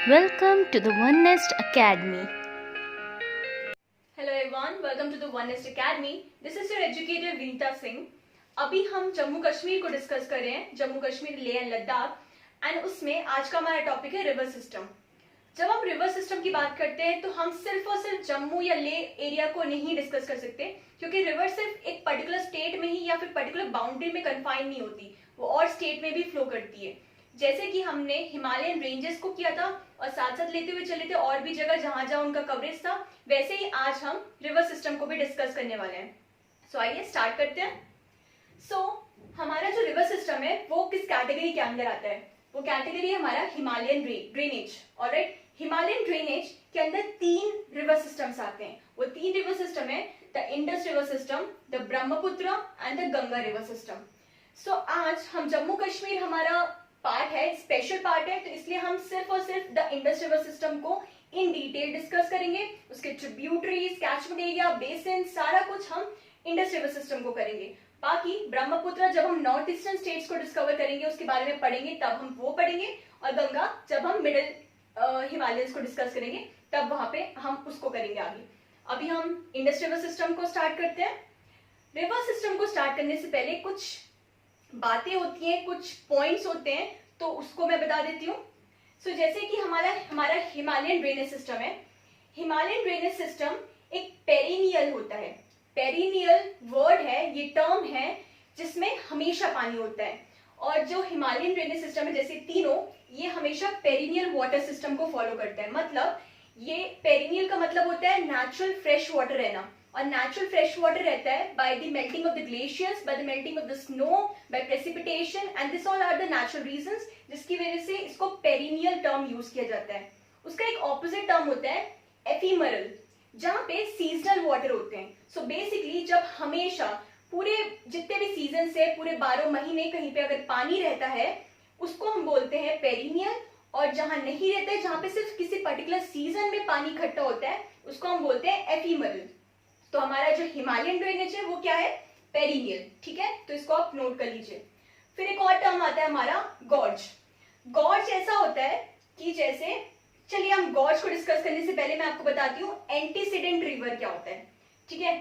Welcome to the One Nest Academy. Hello everyone, welcome to the One Nest Academy. This is your educator Vinita Singh. अभी हम जम्मू कश्मीर को discuss कर रहे हैं, Jammu Kashmir, Leh and Ladakh, and उसमें आज का हमारा टॉपिक है रिवर सिस्टम। जब हम रिवर सिस्टम की बात करते हैं तो हम सिर्फ और सिर्फ जम्मू या लेह एरिया को नहीं डिस्कस कर सकते, क्योंकि रिवर सिर्फ एक पर्टिकुलर स्टेट में ही या फिर पर्टिकुलर बाउंड्री में कन्फाइन नहीं होती, वो और स्टेट में भी फ्लो करती है। जैसे कि हमने हिमालयन रेंजेस को किया था और साथ साथ लेते हुए चले थे और भी जगह जहां जहां उनका कवरेज था, वैसे ही आज हम रिवर सिस्टम को भी डिस्कस करने वाले हैं। सो आइए स्टार्ट करते हैं। हमारा जो रिवर सिस्टम है वो किस कैटेगरी के अंदर आता है? वो कैटेगरी है हमारा Himalayan drainage. Alright, Himalayan drainage के अंदर 3 रिवर सिस्टम्स आते हैं। वो 3 रिवर सिस्टम है the Indus river system, the Brahmaputra and the Ganga river system. आज हम जम्मू कश्मीर हमारा पार्ट है, स्पेशल पार्ट है, तो इसलिए हम सिर्फ और सिर्फ द इंडस रिवर सिस्टम को इन डिटेल डिस्कस करेंगे। उसके ट्रिब्यूटरीज, कैचमेंट एरिया, बेसिन, सारा कुछ हम इंडस रिवर सिस्टम को करेंगे। बाकी ब्रह्मपुत्र जब हम नॉर्थ ईस्टर्न स्टेट्स को डिस्कवर करेंगे, उसके बारे में पढ़ेंगे, तब हम वो पढ़ेंगे, और गंगा जब हम मिडिल हिमालयंस को डिस्कस करेंगे तब वहां पे हम उसको करेंगे आगे। अभी हम इंडस रिवर सिस्टम को स्टार्ट करते हैं। रिवर सिस्टम को स्टार्ट करने से पहले कुछ बातें होती हैं, कुछ पॉइंट्स होते हैं, तो उसको मैं बता देती हूँ। जैसे कि हमारा हिमालयन ड्रेनेज सिस्टम है। हिमालयन ड्रेनेज सिस्टम एक पेरिनियल होता है। पेरिनियल वर्ड है, ये टर्म है जिसमें हमेशा पानी होता है। और जो हिमालयन ड्रेनेज सिस्टम है, जैसे तीनों, ये हमेशा पेरिनियल वाटर सिस्टम को फॉलो करता है। मतलब ये पेरिनियल का मतलब होता है नेचुरल फ्रेश वाटर रहना, और नेचुरल फ्रेश वाटर रहता है by the melting of the glaciers, by the melting of the snow, by precipitation, and this all are the natural reasons जिसकी वजह से इसको पेरिनियल टर्म यूज किया जाता है। उसका एक ऑपोजिट टर्म होता है एफीमरल, जहां पे सीजनल वाटर होते हैं। बेसिकली जब हमेशा पूरे जितने भी सीजन से पूरे 12 महीने कहीं पे अगर पानी रहता है, उसको हम बोलते हैं पेरिनियल। और जहां नहीं रहता है, जहां पे सिर्फ किसी पर्टिकुलर सीजन में पानी इकट्ठा होता है, उसको हम बोलते हैं एफीमरल। तो हमारा जो हिमालयन ड्रेनेज है वो क्या है? पेरिनियल। ठीक है, तो इसको आप नोट कर लीजिए। फिर एक और टर्म आता है हमारा गॉर्ज। गॉर्ज ऐसा होता है कि जैसे, चलिए हम गॉर्ज को डिस्कस करने से पहले मैं आपको बताती हूँ एंटीसीडेंट रिवर क्या होता है। ठीक है,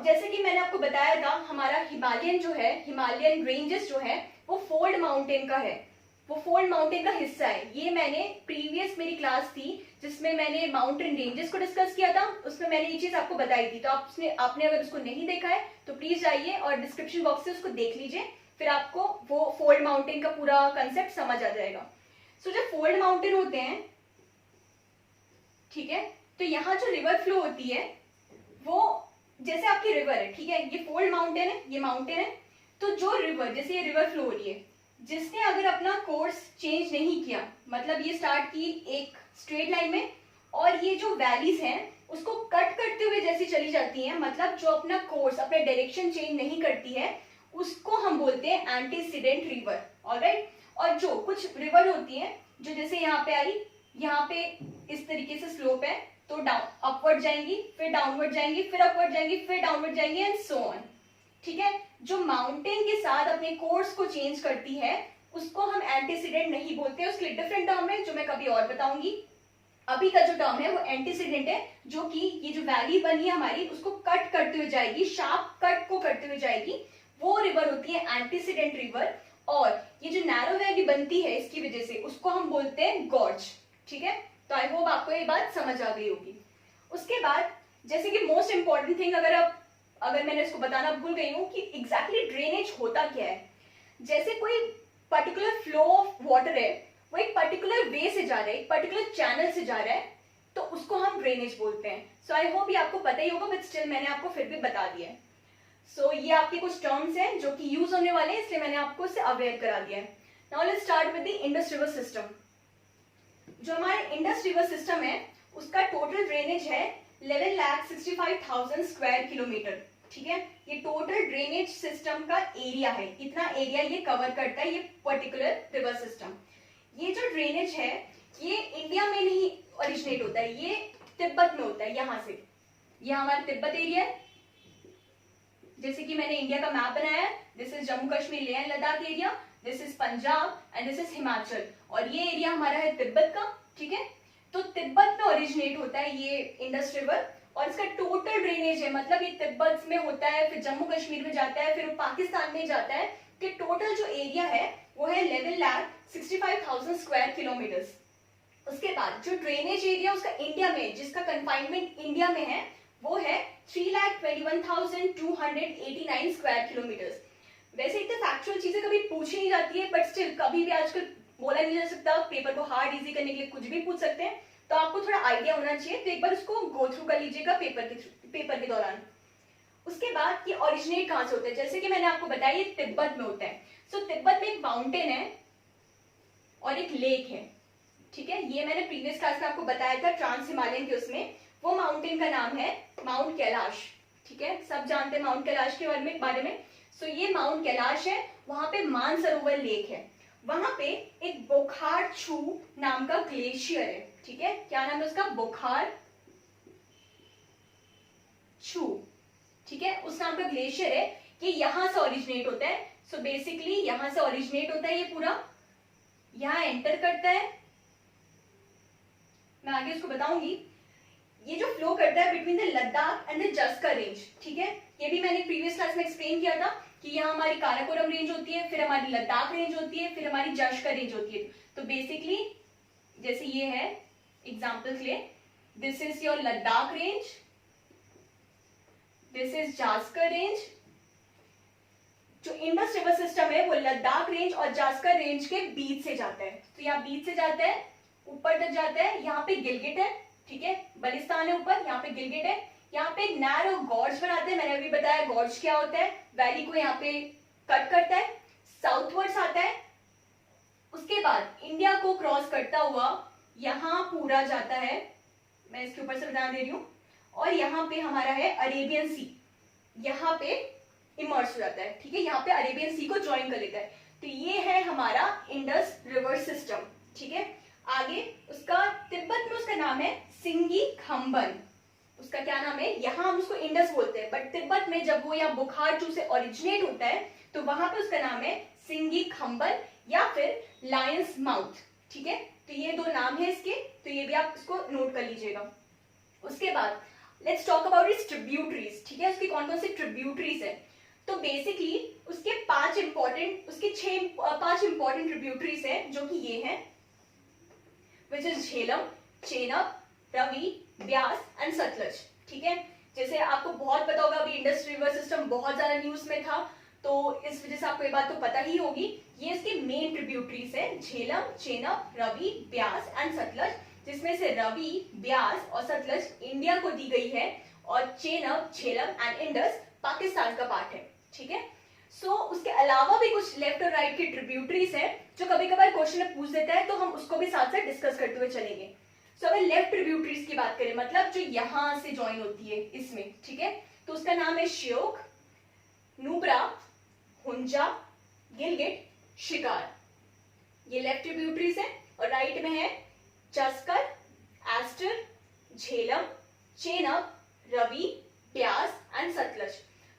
जैसे कि मैंने आपको बताया था, हमारा हिमालयन जो है, हिमालयन रेंजेस जो है, वो फोल्ड माउंटेन का है, वो फोल्ड माउंटेन का हिस्सा है। ये मैंने प्रीवियस मेरी क्लास थी जिसमें मैंने माउंटेन रेंजेस को डिस्कस किया था, उसमें मैंने ये चीज आपको बताई थी। तो आपने अगर उसको नहीं देखा है तो प्लीज जाइए और डिस्क्रिप्शन बॉक्स से उसको देख लीजिए, फिर आपको वो फोल्ड माउंटेन का पूरा कंसेप्ट समझ आ जाएगा। जब फोल्ड माउंटेन होते हैं, ठीक है, तो यहाँ जो रिवर फ्लो होती है वो जैसे आपकी रिवर है, ठीक है, ये फोल्ड माउंटेन है, ये माउंटेन है। तो जो रिवर, जैसे ये रिवर फ्लो हो रही है, जिसने अगर अपना कोर्स चेंज नहीं किया, मतलब ये स्टार्ट की एक स्ट्रेट लाइन में और ये जो वैलीज हैं उसको कट करते हुए जैसी चली जाती हैं, मतलब जो अपना कोर्स, अपना डायरेक्शन चेंज नहीं करती है, उसको हम बोलते हैं एंटीसीडेंट रिवर। ऑलराइट, और जो कुछ रिवर होती हैं जो जैसे यहाँ पे आई, यहाँ पे इस तरीके से स्लोप है, तो डाउन अपवर्ड जाएंगी, फिर डाउनवर्ड जाएंगी, फिर अपवर्ड जाएंगी, फिर डाउनवर्ड जाएंगी, एंड सो ऑन। ठीक है, जो माउंटेन के साथ अपने कोर्स को चेंज करती है उसको हम एंटीसीडेंट नहीं बोलते, उसके लिए डिफरेंट टर्म है जो मैं कभी और बताऊंगी। अभी का जो टर्म है वो एंटीसीडेंट है, जो कि ये जो वैली बनी है हमारी, उसको कट करते हुए जाएगी, शार्प कट को करते हुए जाएगी, वो रिवर होती है एंटीसीडेंट रिवर। और ये जो नैरो वैली बनती है इसकी वजह से, उसको हम बोलते हैं गॉर्ज। ठीक है, तो आई होप आपको ये बात समझ आ गई होगी। उसके बाद जैसे कि मोस्ट इंपॉर्टेंट थिंग, अगर मैंने इसको बताना भूल गई हूँ कि एग्जैक्टली ड्रेनेज होता क्या है। जैसे कोई पर्टिकुलर फ्लो ऑफ वाटर है, वो एक पर्टिकुलर वे से जा रहा है, एक पर्टिकुलर चैनल से जा रहा है, तो उसको हम ड्रेनेज बोलते हैं। आई होप ये आपको पता ही होगा, बट स्टिल मैंने आपको फिर भी बता दिया है। ये आपके कुछ टर्म्स हैं जो कि यूज होने वाले हैं, इसलिए मैंने आपको इससे अवेयर करा दिया है। Now let's start with the Indus river system. जो हमारा इंडस रिवर सिस्टम है उसका टोटल ड्रेनेज है 11,65,000 स्क्वायर किलोमीटर। ठीक है, ये टोटल ड्रेनेज सिस्टम का एरिया है, इतना एरिया ये कवर करता है ये पर्टिकुलर रिवर सिस्टम। ये जो ड्रेनेज है ये इंडिया में नहीं ओरिजिनेट होता है, ये तिब्बत में होता है। यहाँ से, ये हमारा तिब्बत एरिया है, जैसे कि मैंने इंडिया का मैप बनाया है, this is Jammu Kashmir Leh Ladakh area, this is Punjab and this is Himachal, और ये एरिया हमारा है तिब्बत का, ठीक है। तो तिब्बत में ओरिजिनेट होता है ये इंडस रिवर, और इसका टोटल ड्रेनेज है, मतलब ये तिब्बत में होता है, फिर जम्मू कश्मीर में जाता है, फिर पाकिस्तान में जाता है, कि टोटल जो एरिया है वो है 11,65,000 स्क्वायर किलोमीटर्स। उसके बाद जो ड्रेनेज एरिया उसका इंडिया में, जिसका कंफाइनमेंट इंडिया में है, वो है 3,21,289 स्क्वायर किलोमीटर्स। वैसे इतने फैक्चुअल चीजें कभी पूछी नहीं जाती है, बट स्टिल कभी भी आजकल बोला नहीं जा सकता, पेपर को हार्ड इजी करने के लिए कुछ भी पूछ सकते हैं, तो आपको थोड़ा आइडिया होना चाहिए, तो एक बार उसको गो थ्रू कर लीजिएगा पेपर के दौरान। उसके बाद ये ओरिजिनेट कहां से होता है, जैसे कि मैंने आपको बताया ये तिब्बत में होता है। सो तिब्बत में एक माउंटेन है और एक लेक है, ठीक है। ये मैंने प्रीवियस क्लास में आपको बताया था ट्रांस हिमालयन के उसमें, वो माउंटेन का नाम है माउंट कैलाश, ठीक है। सब जानते हैं माउंट कैलाश के बारे में। सो ये माउंट कैलाश है, वहां पे मानसरोवर लेक है, वहां पे एक बोखार छू नाम का ग्लेशियर है, ठीक है। क्या नाम है उसका? बोखार छू, ठीक है, उस नाम का ग्लेशियर है, कि यहां से ओरिजिनेट होता है। सो बेसिकली यहां से ओरिजिनेट होता है, ये पूरा यहां एंटर करता है, मैं आगे उसको बताऊंगी। ये जो फ्लो करता है between the Ladakh and the Zanskar range, ठीक है, ये भी मैंने प्रीवियस क्लास में एक्सप्लेन किया था कि यहाँ हमारी काराकोरम रेंज होती है, फिर हमारी लद्दाख रेंज होती है, फिर हमारी जस्कर रेंज होती है। तो बेसिकली जैसे ये है एग्जाम्पल के लिए, this is your Ladakh range, this is Zanskar range. जो इंडस रिवर सिस्टम है वो लद्दाख रेंज और जास्कर रेंज के बीच से जाता है, तो यहाँ बीच से जाता है, ऊपर तक जाता है, यहाँ पे गिलगिट है, ठीक है, बलिस्तान है ऊपर, यहाँ पे गिलगिट है, यहाँ पे एक नैरो गॉर्ज बनाते हैं, मैंने अभी बताया गॉर्ज क्या होता है, वैली को यहाँ पे कट करता है, साउथवर्ड्स आता है, उसके बाद इंडिया को क्रॉस करता हुआ यहाँ पूरा जाता है, मैं इसके ऊपर से बता दे रही हूँ, और यहाँ पे हमारा है अरेबियन सी, यहाँ पे इमर्ज हो जाता है, ठीक है, यहाँ पे अरेबियन सी को ज्वाइन कर लेता है। तो ये है हमारा इंडस रिवर सिस्टम, ठीक है। आगे उसका तिब्बत में उसका नाम है सिंगी खम्बन, उसका क्या नाम है, यहाँ हम उसको इंडस बोलते हैं, बट तिब्बत में जब वो यहाँ बुखारचू से ओरिजिनेट होता है तो वहां पे उसका नाम है सिंगी खम्बन या फिर लायंस माउथ, ठीक है। तो ये दो नाम है इसके, तो ये भी आप इसको नोट कर लीजिएगा। उसके बाद let's talk about it's tributaries, ठीक है, उसकी कौन कौन सी ट्रिब्यूटरीज है। तो बेसिकली उसके पांच इंपॉर्टेंट ट्रिब्यूटरीज है, जो कि ये है, which is Jhelum, Chenab, Ravi, Beas and Sutlej, ठीक है। जैसे आपको बहुत पता होगा, अभी इंडस रिवर सिस्टम बहुत ज्यादा न्यूज में था, तो इस वजह से आपको ये बात तो पता ही होगी। ये इसकी मेन ट्रिब्यूटरीज है, झेलम, चेनाब, रवि, ब्यास एंड सतलज, जिसमें से रवि, ब्यास और सतलज इंडिया को दी गई है, और चेनाब, झेलम एंड इंडस पाकिस्तान का पार्ट है, ठीक है। उसके अलावा भी कुछ लेफ्ट और राइट की ट्रिब्यूटरीज है, जो कभी कभार क्वेश्चन में पूछ देता है, तो हम उसको भी साथ साथ डिस्कस करते हुए चलेंगे। अगर लेफ्ट ट्रिब्यूटरीज की बात करें, मतलब जो यहां से ज्वाइन होती है इसमें, ठीक है, तो उसका नाम है श्योक, नुब्रा, हुंजा, गिलगिट, शिकार, ये लेफ्ट ट्रिब्यूटरीज है। और राइट में है जस्कर, एस्टर, झेलम, चेनाब, रवि, ब्यास एंड सतलज।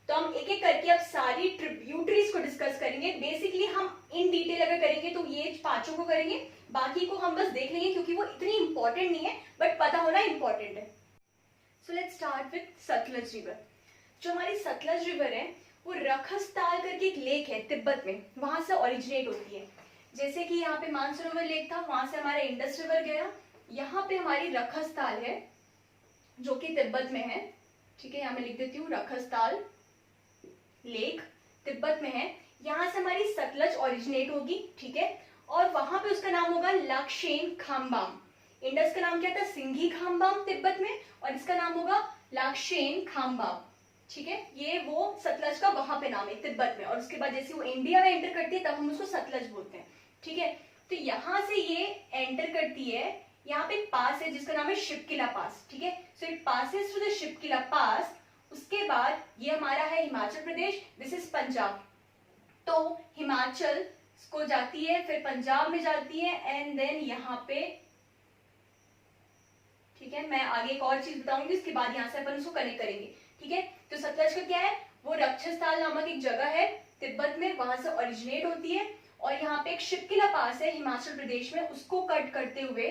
तो हम एक एक करके अब सारी ट्रिब्यूटरीज को डिस्कस करेंगे। बेसिकली हम इन डिटेल अगर करेंगे तो ये पांचों को करेंगे, बाकी को हम बस देख लेंगे, क्योंकि वो इतनी इंपॉर्टेंट नहीं है, बट पता होना इंपॉर्टेंट है। So let's start with Sutlej river. जो हमारी सतलज रिवर है वो रखसताल करके एक लेक है तिब्बत में, वहां से ओरिजिनेट होती है। जैसे कि यहाँ पे मानसरोवर लेक था, वहां से हमारा इंडस रिवर गया, यहाँ पे हमारी रखसताल है जो कि तिब्बत में है, ठीक है, यहाँ मैं लिख देती हूँ, रखसताल लेक तिब्बत में है, यहां से हमारी सतलज ओरिजिनेट होगी, ठीक है, और वहां पे उसका नाम होगा लाक्शेन खाम्बाम। इंडस का नाम क्या था? सिंघी खाम्बाम तिब्बत में, और इसका नाम होगा लाक्शेन खाम्बाम, ठीक है। ये वो सतलज का वहां पे नाम है तिब्बत में, और उसके बाद जैसे वो इंडिया में एंटर करती है तब हम उसको सतलज बोलते हैं, ठीक है। तो यहां से ये एंटर करती है, यहाँ पे पास है जिसका नाम है शिपकिला पास, ठीक है। So it passes through the Shipki La pass. उसके बाद ये हमारा है हिमाचल प्रदेश, दिस इज पंजाब। तो हिमाचल को जाती है, फिर पंजाब में जाती है, एंड देन यहाँ पे, ठीक है, मैं आगे एक और चीज बताऊंगी, उसके बाद यहाँ से अपन उसको कनेक्ट करेंगे, ठीक है। तो सतलज का क्या है, वो रक्षस्थल नामक एक जगह है तिब्बत में, वहां से ओरिजिनेट होती है, और यहाँ पे एक शिपकिला पास है हिमाचल प्रदेश में, उसको कट करते हुए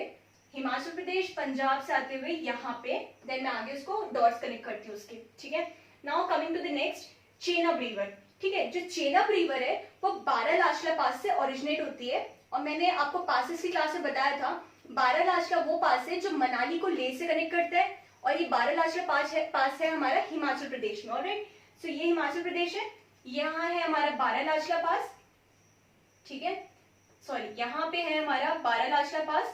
हिमाचल प्रदेश पंजाब से आते हुए यहाँ पे, देन मैं आगे उसको डॉट्स कनेक्ट करती हूँ उसके, ठीक है। Now coming to the next, Chenab river, ठीक है। जो चेनाब रिवर है वो बारालाचला पास से ओरिजिनेट होती है, और मैंने आपको पासेस की क्लास में बताया था बारालाचला वो पास है जो मनाली को लेह से कनेक्ट करता है, और ये बारालाचला पास है हमारा हिमाचल प्रदेश में। ऑलराइट, सो ये हिमाचल प्रदेश है, यहाँ है हमारा बारालाचला पास, ठीक है, सॉरी यहाँ पे है हमारा बारालाचला पास।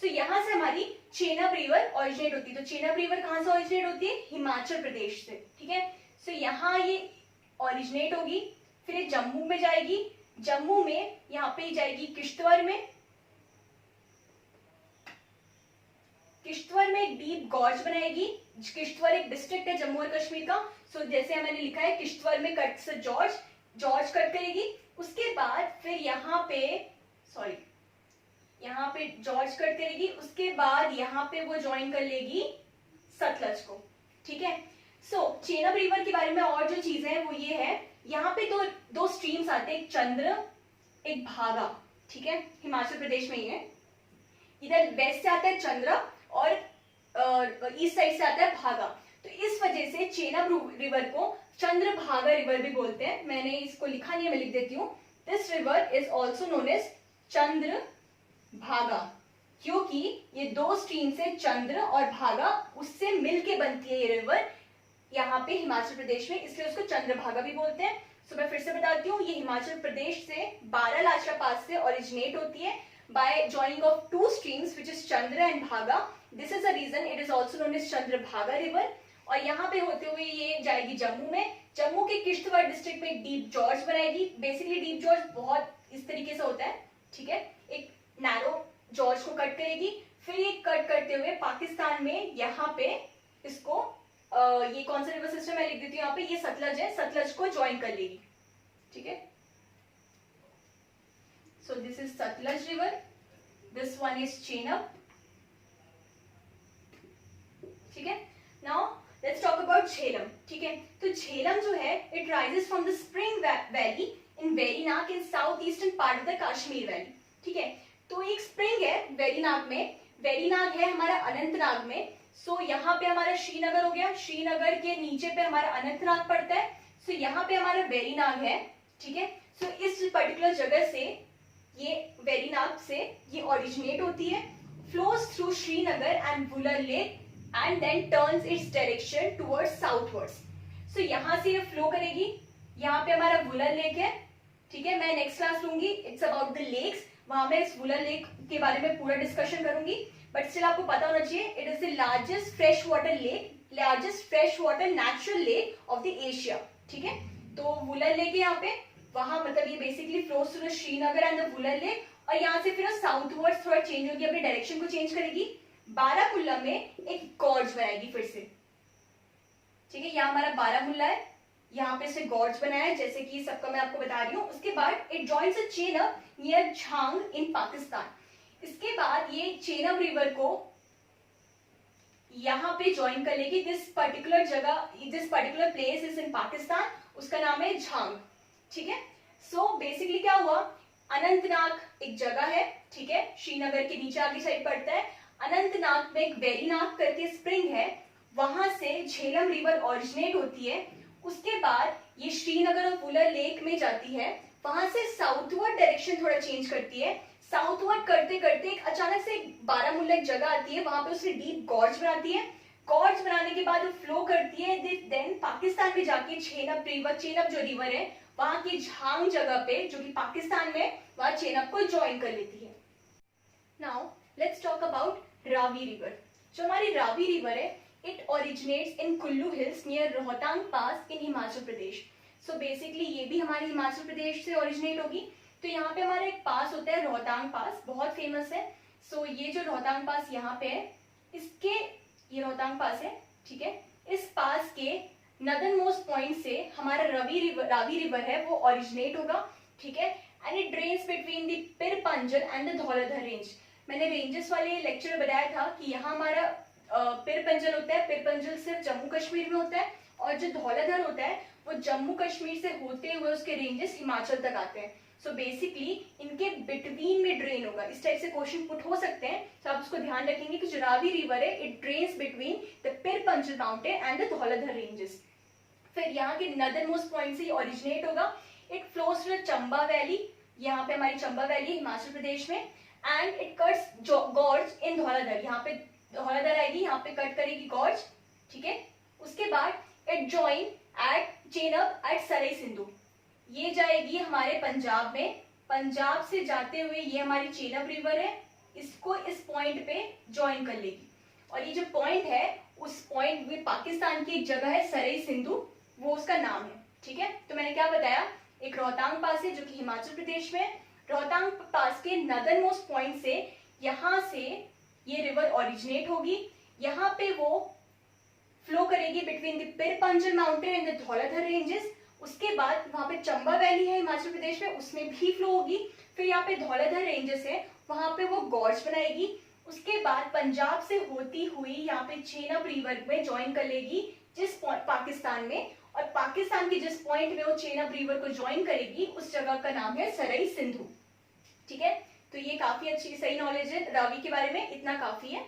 सो यहाँ से हमारी चेनाब रिवर ओरिजिनेट होती है। तो चेनाब रिवर कहाँ से ओरिजिनेट होती है? हिमाचल प्रदेश से, ठीक है। सो यहाँ ये ओरिजिनेट होगी, फिर ये जम्मू में जाएगी, जम्मू में यहाँ पे जाएगी किश्तवाड़ में, किश्तवाड़ में एक डीप गॉर्ज बनाएगी। किश्तवाड़ एक डिस्ट्रिक्ट है जम्मू और कश्मीर का। सो जैसे मैंने लिखा है किश्तवाड़ में कट से जॉर्ज कट करेगी, उसके बाद फिर यहाँ पे सॉरी यहाँ पे जॉर्ज कट करेगी, उसके बाद यहाँ पे वो ज्वाइन कर लेगी सतलज को, ठीक है। सो चेनाब रिवर के बारे में और जो चीजें हैं वो ये है, यहाँ पे दो स्ट्रीम्स आते हैं, एक चंद्र एक भागा, ठीक है, हिमाचल प्रदेश में ही है। इधर वेस्ट से आता है चंद्र और ईस्ट साइड से आता है भागा। तो इस वजह से चेनाब रिवर को चंद्रभागा रिवर भी बोलते हैं। मैंने इसको लिखा नहीं है, मैं लिख देती हूँ। This river is also known as Chandrabhaga, क्योंकि ये दो स्ट्रीम से चंद्र और भागा उससे मिलके बनती है ये रिवर यहाँ पे हिमाचल प्रदेश में, इसलिए उसको चंद्रभागा भी बोलते हैं। सो मैं फिर से बताती हूँ, ये हिमाचल प्रदेश से बारालाचला पास से ओरिजिनेट होती है by joining of two streams which is Chandra and Bhaga. This is the reason it is also known as Chandrabhaga river. और यहाँ पे होते हुए ये जाएगी जम्मू में, जम्मू के किश्तवाड़ डिस्ट्रिक्ट में डीप जॉर्ज बनाएगी। बेसिकली डीप जॉर्ज बहुत इस तरीके से होता है, ठीक है, एक नैरो जॉर्ज को कट करेगी, फिर ये कट करते हुए पाकिस्तान में यहाँ पे इसको ये कौन सा रिवर सिस्टम मैं लिख देती हूँ यहाँ पे, ये सतलज है, सतलज को ज्वाइन कर लेगी, ठीक है। So this is Satluj river, this one is Chenab, ठीक है। Now let's talk about Jhelum, ठीक है। तो झेलम जो है it rises from the spring valley in Verynaग in southeastern part of the Kashmir valley, ठीक है। तो एक स्प्रिंग है वेरीनाग में, वेरीनाग है हमारा अनंतनाग में। सो यहाँ पे हमारा श्रीनगर हो गया, श्रीनगर के नीचे पे हमारा अनंतनाग पड़ता है। सो यहाँ पे हमारा वेरीनाग है, ठीक है। सो इस पर्टिकुलर जगह से ये वेरीनाग से ये ओरिजिनेट होती है, flows through Srinagar and Wular lake and then turns its direction towards southwards. So यहाँ से ये फ्लो करेगी, यहाँ पे हमारा वुलर लेक है, ठीक है। मैं नेक्स्ट क्लास लूंगी, इट्स अबाउट द लेक्स, वहां मैं इस वुलर लेक के बारे में पूरा डिस्कशन करूंगी, बट स्टिल आपको पता होना चाहिए it is the largest fresh water lake, largest fresh water natural lake of the Asia, ठीक है। तो वुलर लेक है यहाँ पे, वहां मतलब ये basically flows through Srinagar and the Wular lake, और यहाँ से फिर साउथवर्ड्स थोड़ा चेंज होगी, अपने डायरेक्शन को चेंज करेगी, बारामुल्ला में एक गॉर्ज बनाएगी फिर से, ठीक है। यहाँ हमारा बारामुल्ला है, यहाँ पे से गॉर्ज बनाया है, जैसे कि सबका मैं आपको बता रही हूँ। उसके बाद it joins a Chenab near Jhang in Pakistan. इसके बाद ये चेनाब रिवर को यहाँ पे ज्वाइन कर लेगी। दिस पर्टिकुलर जगह, this particular place is in Pakistan, उसका नाम है झांग, ठीक है। सो बेसिकली क्या हुआ, अनंतनाग एक जगह है, ठीक है, श्रीनगर के नीचे आगे साइड पड़ता है। अनंतनाग में एक वेरीनाग करके स्प्रिंग है, वहां से झेलम रिवर ओरिजिनेट होती है। उसके बाद ये श्रीनगर और वुलर लेक में जाती है, वहां से साउथवर्ड डायरेक्शन थोड़ा चेंज करती है। साउथवर्ड करते करते एक अचानक से बारामुल्ला एक जगह आती है, वहां पे उसने डीप गॉर्ज बनाती है। गॉर्ज बनाने के बाद वो फ्लो करती है, देन पाकिस्तान में जाके झेलम रिवर, चेनाब जो रिवर है वहां की झांग जगह पे जो कि पाकिस्तान में, वहां चेनाब को ज्वाइन कर लेती है। Now let's talk about Ravi river. जो हमारी रावी रिवर है it originates in Kullu hills near Rohtang pass in Himachal Pradesh. So basically ये भी हमारे हिमाचल प्रदेश से ओरिजिनेट होगी। तो यहाँ पे हमारा एक पास होता है रोहतांग पास, बहुत फेमस है। सो ये जो रोहतांग पास यहाँ पे है, इसके ये रोहतांग पास है, ठीक है। इस पास के नदर्न मोस्ट पॉइंट से हमारा रावी रिवर है वो ओरिजिनेट होगा, ठीक है। And it drains between the Pir Panjal and the Dhauladhar range. मैंने रेंजेस वाले लेक्चर में बताया था कि यहाँ हमारा पिर पंजल होता है, पिर पंजल सिर्फ जम्मू कश्मीर में होता है, और जो धौलाधर होता है वो जम्मू कश्मीर से होते हुए उसके रेंजेस हिमाचल तक आते हैं। सो बेसिकली इनके बिटवीन में ड्रेन होगा, इस टाइप से क्वेश्चन पुट हो सकते हैं, तो आप उसको ध्यान रखेंगे कि जो रावी रिवर है it drains between the Pir Panjal mountain and the Dhauladhar ranges. फिर यहाँ के नदर मोस्ट पॉइंट से ओरिजिनेट होगा। It flows to the Chamba valley, यहाँ पे हमारी चंबा वैली हिमाचल प्रदेश में, and it cuts gorge in Dhauladhar, यहाँ पे धौलाधर आएगी, यहाँ पे कट करेगी गॉर्ज, ठीक है। उसके बाद इट जॉइन एट चेनब एट सराय सिंधु, ये जाएगी हमारे पंजाब में, पंजाब से जाते हुए ये हमारी चेनब रिवर है, इसको इस पॉइंट पे ज्वाइन कर लेगी। और ये जो पॉइंट है उस पॉइंट में पाकिस्तान की एक जगह है सराय सिंधु, वो उसका नाम है, ठीक है। तो मैंने क्या बताया, एक रोहतांग पास है जो कि हिमाचल प्रदेश में, रोहतांग पास के नदर मोस्ट पॉइंट से यहाँ से ये रिवर ओरिजिनेट होगी, यहाँ पे वो फ्लो करेगी between the Pir Panjal mountain and the Dhauladhar ranges. उसके बाद वहां पे चंबा वैली है हिमाचल प्रदेश में, उसमें भी फ्लो होगी। फिर यहाँ पे धौलाधर रेंजेस है, वहां पे वो गॉर्ज बनाएगी। उसके बाद पंजाब से होती हुई यहाँ पे चेनाब रिवर में ज्वाइन कर लेगी जिस पाकिस्तान में, और पाकिस्तान के जिस पॉइंट में वो चेनाब रिवर को ज्वाइन करेगी उस जगह का नाम है सराय सिंधु, ठीक है। तो ये काफी अच्छी सही नॉलेज है रावी के बारे में, इतना काफी है।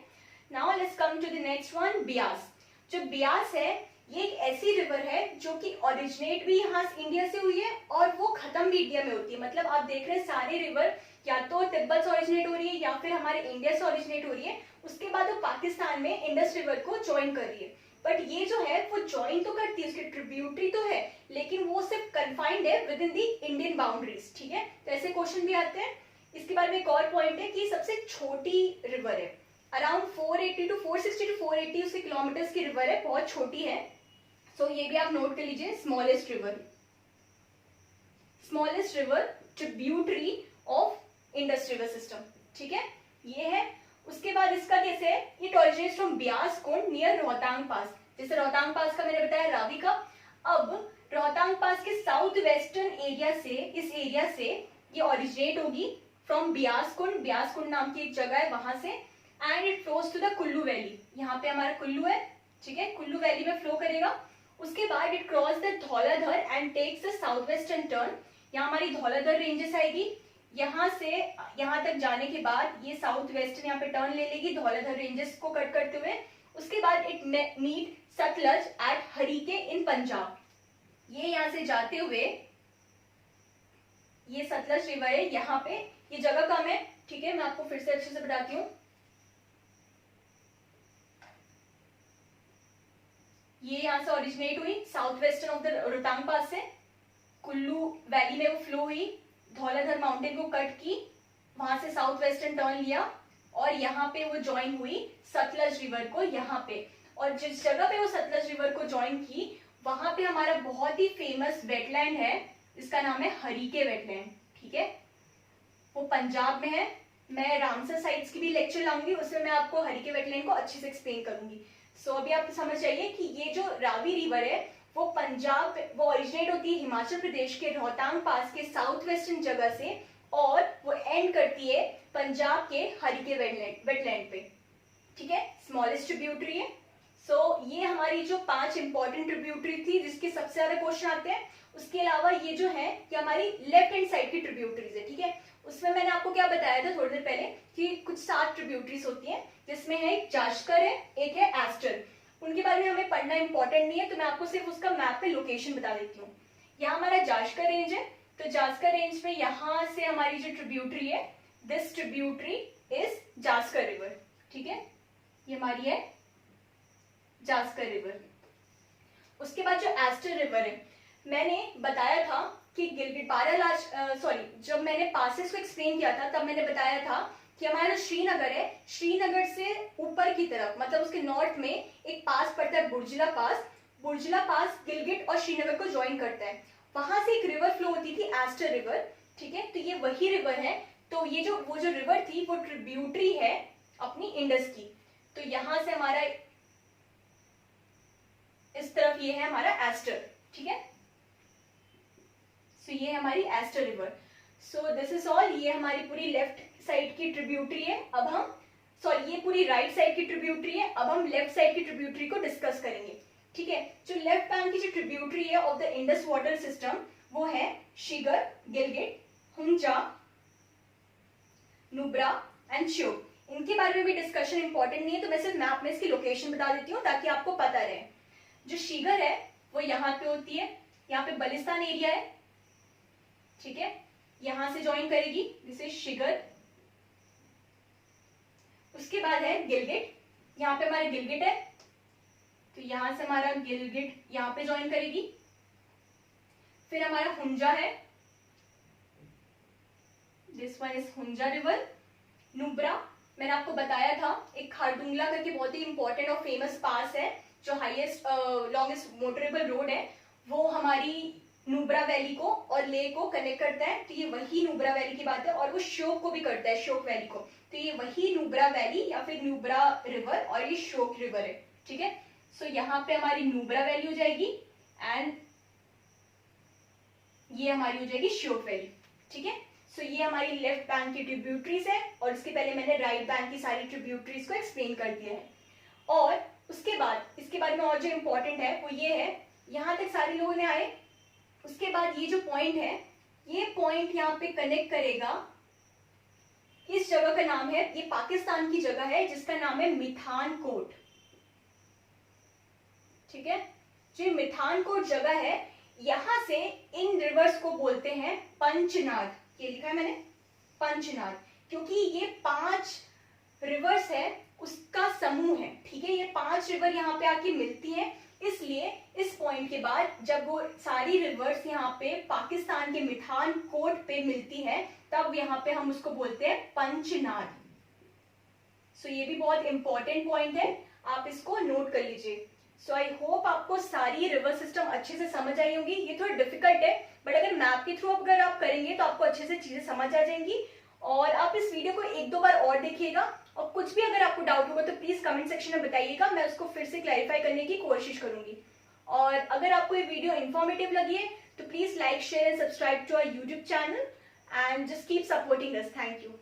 Now let's come to the next one, Beas. जो ब्यास है ये एक ऐसी रिवर है जो कि ओरिजिनेट भी यहाँ इंडिया से हुई है और वो खत्म भी इंडिया में होती है। मतलब आप देख रहे हैं सारे रिवर या तो तिब्बत से ओरिजिनेट हो रही है या फिर हमारे इंडिया से ओरिजिनेट हो रही है, उसके बाद वो पाकिस्तान में इंडस रिवर को ज्वाइन कर रही है। बट ये जो है वो ज्वाइन तो करती है, उसकी ट्रिब्यूटरी तो है, लेकिन वो सिर्फ कन्फाइंड है with in the Indian boundaries, ठीक है। तो ऐसे क्वेश्चन भी आते हैं। इसके बारे में एक और पॉइंट है कि सबसे छोटी रिवर है, अराउंड 460 टू 480 उसके किलोमीटर्स की रिवर है, बहुत छोटी है। सो ये भी आप नोट कर लीजिए, smallest river tributary of Indus river system, ठीक है, ये है। उसके बाद इसका कैसे है, it originates from Beas Kund near Rohtang pass. जैसे रोहतांग पास का मैंने बताया रावी का, अब रोहतांग पास के साउथ वेस्टर्न एरिया से, इस एरिया से ये ओरिजिनेट होगी फ्रॉम ब्यास कुंड नाम की एक जगह है वहां से, and it flows to the Kullu valley, यहाँ पे हमारा कुल्लू है, ठीक है, कुल्लू वैली में फ्लो करेगा। उसके बाद it cross the Dhauladhar and takes the south western turn, यहाँ हमारी धौलाधर रेंजेस आएगी, यहाँ से यहाँ तक जाने के बाद ये साउथ वेस्टर्न यहाँ पे टर्न ले लेगी धौलाधर रेंजेस को कट करते हुए। उसके बाद it meet Sutlej at Harike in Punjab, ये यहाँ से जाते हुए ये सतलज रिवर है, यहाँ पे ये जगह कम है, ठीक है, मैं आपको फिर से अच्छे से बताती हूँ। ये यहाँ से ओरिजिनेट हुई south western of the Rohtang pass से, कुल्लू वैली में वो फ्लो हुई, धौलाधर माउंटेन को कट की, वहां से साउथ वेस्टर्न टर्न लिया और यहाँ पे वो ज्वाइन हुई सतलज रिवर को यहाँ पे। और जिस जगह पे वो सतलज रिवर को ज्वाइन की वहां पे हमारा बहुत ही फेमस वेटलैंड है, इसका नाम है हरीके वेटलैंड, ठीक है, वो पंजाब में है। मैं रामसर साइट्स की भी लेक्चर लाऊंगी, उसमें मैं आपको हरीके वेटलैंड को अच्छे से एक्सप्लेन करूंगी। सो अभी आप समझ जाइए कि ये जो रावी रिवर है वो पंजाब, वो ओरिजिनेट होती है हिमाचल प्रदेश के रोहतांग पास के साउथ वेस्टर्न जगह से और वो एंड करती है पंजाब के हरीके वेटलैंड पे, ठीक है, स्मॉलेस्ट ट्रिब्यूटरी है। सो ये हमारी जो 5 इंपॉर्टेंट ट्रिब्यूटरी थी जिसके सबसे ज्यादा क्वेश्चन आते हैं। उसके अलावा ये जो है कि हमारी लेफ्ट हैंड साइड की ट्रिब्यूटरीज है, ठीक है, उसमें मैंने आपको क्या बताया था थोड़ी देर पहले कि कुछ 7 ट्रिब्यूटरीज होती हैं, जिसमें है एक जाश्कर है, एक है एस्टर। उनके बारे में हमें पढ़ना इंपॉर्टेंट नहीं है, तो मैं आपको सिर्फ उसका मैप पे लोकेशन बता देती हूँ। यहाँ हमारा जाश्कर रेंज है, तो जाश्कर रेंज में यहाँ से हमारी जो ट्रिब्यूटरी है, this tributary is Zanskar river, ठीक है, ये हमारी है जास्कर रिवर। उसके बाद जो एस्टर रिवर है, मैंने बताया था कि गिलगित बारालाच जब मैंने पासेस को एक्सप्लेन किया था तब मैंने बताया था कि हमारा श्रीनगर है, श्रीनगर से ऊपर की तरफ मतलब उसके नॉर्थ में एक पास पड़ता है बुर्जिला पास गिलगित और श्रीनगर को ज्वाइन करता है, वहां से एक रिवर फ्लो होती थी एस्टर रिवर, ठीक है, तो ये वही रिवर है। तो ये जो वो जो रिवर थी वो ट्रिब्यूटरी है अपनी इंडस की, तो यहां से हमारा इस तरफ ये है हमारा एस्टर, ठीक है, सो ये हमारी eastern river. So this is all, ये हमारी पूरी लेफ्ट साइड की ट्रिब्यूटरी है। अब हम ये पूरी राइट साइड की ट्रिब्यूटरी है, अब हम लेफ्ट साइड की ट्रिब्यूटरी को डिस्कस करेंगे, ठीक है। जो लेफ्ट बैंक की जो ट्रिब्यूटरी है of the Indus water system वो है शिगर, गिलगित, हुंजा, नुब्रा एंड श्योक। इनके बारे में भी डिस्कशन इंपॉर्टेंट नहीं है, तो मैं सिर्फ मैप में इसकी लोकेशन बता देती हूँ ताकि आपको पता रहे। जो शिगर है वो यहाँ पे होती है, यहाँ पे बलिस्तान एरिया है, ठीक है, यहां से ज्वाइन करेगी, दिस इज शिगर। उसके बाद है गिलगिट, यहाँ पे हमारा गिलगिट है, तो यहां से हमारा गिलगिट यहाँ पे ज्वाइन करेगी। फिर हमारा हुंजा है, this one is Hunza river. Nubra, मैंने आपको बताया था एक खारदुंगला करके बहुत ही इंपॉर्टेंट और फेमस पास है, जो हाईएस्ट लॉन्गेस्ट मोटरेबल रोड है, वो हमारी नुब्रा वैली को और ले को कनेक्ट करता है, तो ये वही नुब्रा वैली की बात है। और वो श्योक को भी करता है, श्योक वैली को, तो ये वही नुब्रा वैली या फिर नुब्रा रिवर और ये श्योक रिवर है, ठीक है। सो यहाँ पे हमारी नुब्रा वैली हो जाएगी एंड ये हमारी हो जाएगी श्योक वैली, ठीक है। सो ये हमारी लेफ्ट बैंक की ट्रिब्यूटरीज है और इसके पहले मैंने राइट बैंक की सारी ट्रिब्यूटरीज को एक्सप्लेन कर दिया है। और उसके बाद इसके बारे में और जो इंपॉर्टेंट है वो ये है, यहां तक सारे लोगों ने आए, उसके बाद ये जो पॉइंट है, ये पॉइंट यहाँ पे कनेक्ट करेगा, इस जगह का नाम है, ये पाकिस्तान की जगह है जिसका नाम है मिठानकोट, ठीक है। जो मिठानकोट जगह है, यहां से इन रिवर्स को बोलते हैं पंचनाद, ये लिखा है मैंने पंचनाद, क्योंकि ये 5 रिवर्स है उसका समूह है, ठीक है। ये 5 रिवर यहाँ पे आके मिलती हैं, इसलिए इस पॉइंट के बाद जब वो सारी रिवर्स यहाँ पे पाकिस्तान के मिठानकोट पे मिलती है, तब यहाँ पे हम उसको बोलते हैं पंचनाद। सो ये भी बहुत इंपॉर्टेंट पॉइंट है, आप इसको नोट कर लीजिए। सो आई होप आपको सारी रिवर सिस्टम अच्छे से समझ आई होंगी। ये थोड़ा डिफिकल्ट है, बट अगर मैप के थ्रू अगर आप करेंगे तो आपको अच्छे से चीजें समझ आ जाएंगी। और आप इस वीडियो को 1-2 बार और देखिएगा, और कुछ भी अगर आपको डाउट होगा तो प्लीज कमेंट सेक्शन में बताइएगा, मैं उसको फिर से क्लैरिफाई करने की कोशिश करूंगी। और अगर आपको ये वीडियो इंफॉर्मेटिव लगी है तो please like, share and subscribe to our YouTube channel and just keep supporting us. Thank you.